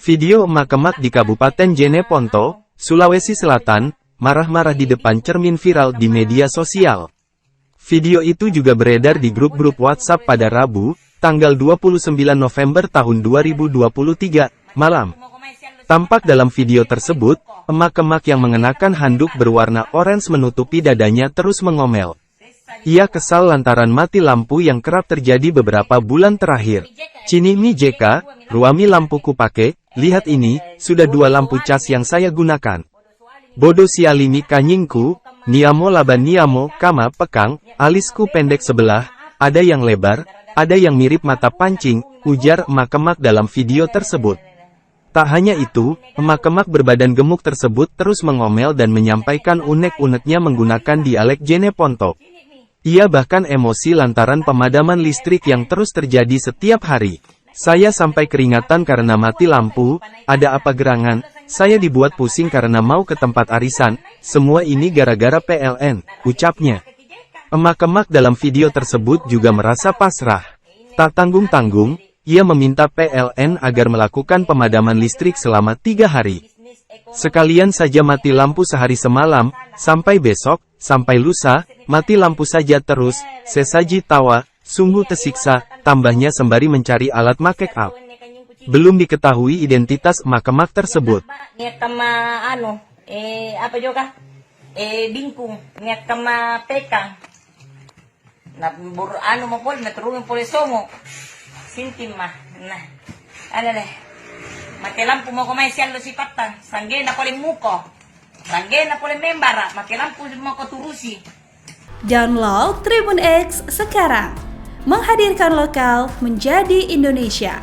Video emak-emak di Kabupaten Jeneponto, Sulawesi Selatan, marah-marah di depan cermin viral di media sosial. Video itu juga beredar di grup-grup WhatsApp pada Rabu, tanggal 29 November tahun 2023, malam. Tampak dalam video tersebut, emak-emak yang mengenakan handuk berwarna orange menutupi dadanya terus mengomel. Ia kesal lantaran mati lampu yang kerap terjadi beberapa bulan terakhir. Cini mi jeka, ruami lampu kupake, lihat ini, sudah 2 lampu cas yang saya gunakan. Bodo sialimi kanyingku, niamo laban niamo, kama pekang, alisku pendek sebelah, ada yang lebar, ada yang mirip mata pancing, ujar emak-emak dalam video tersebut. Tak hanya itu, emak-emak berbadan gemuk tersebut terus mengomel dan menyampaikan unek-uneknya menggunakan dialek Jeneponto. Ia bahkan emosi lantaran pemadaman listrik yang terus terjadi setiap hari. Saya sampai keringatan karena mati lampu, ada apa gerangan, saya dibuat pusing karena mau ke tempat arisan, semua ini gara-gara PLN, ucapnya. Emak-emak dalam video tersebut juga merasa pasrah. Tak tanggung-tanggung, ia meminta PLN agar melakukan pemadaman listrik selama 3 hari. Sekalian saja mati lampu sehari semalam, sampai besok, sampai lusa, mati lampu saja terus, sesaji tawa, sungguh tersiksa, tambahnya sembari mencari alat make up. Belum diketahui identitas emak-emak tersebut. Bingkung, niat kama pekang. Na mo pol, naturungan pol somo. Sintim mah, nah, ano deh. Makilampu mo kumay siyalo si patang, sangge na pole muko. Sangge na pole membara, makilampu mo ko turusi. Download Tribun X sekarang. Menghadirkan lokal menjadi Indonesia.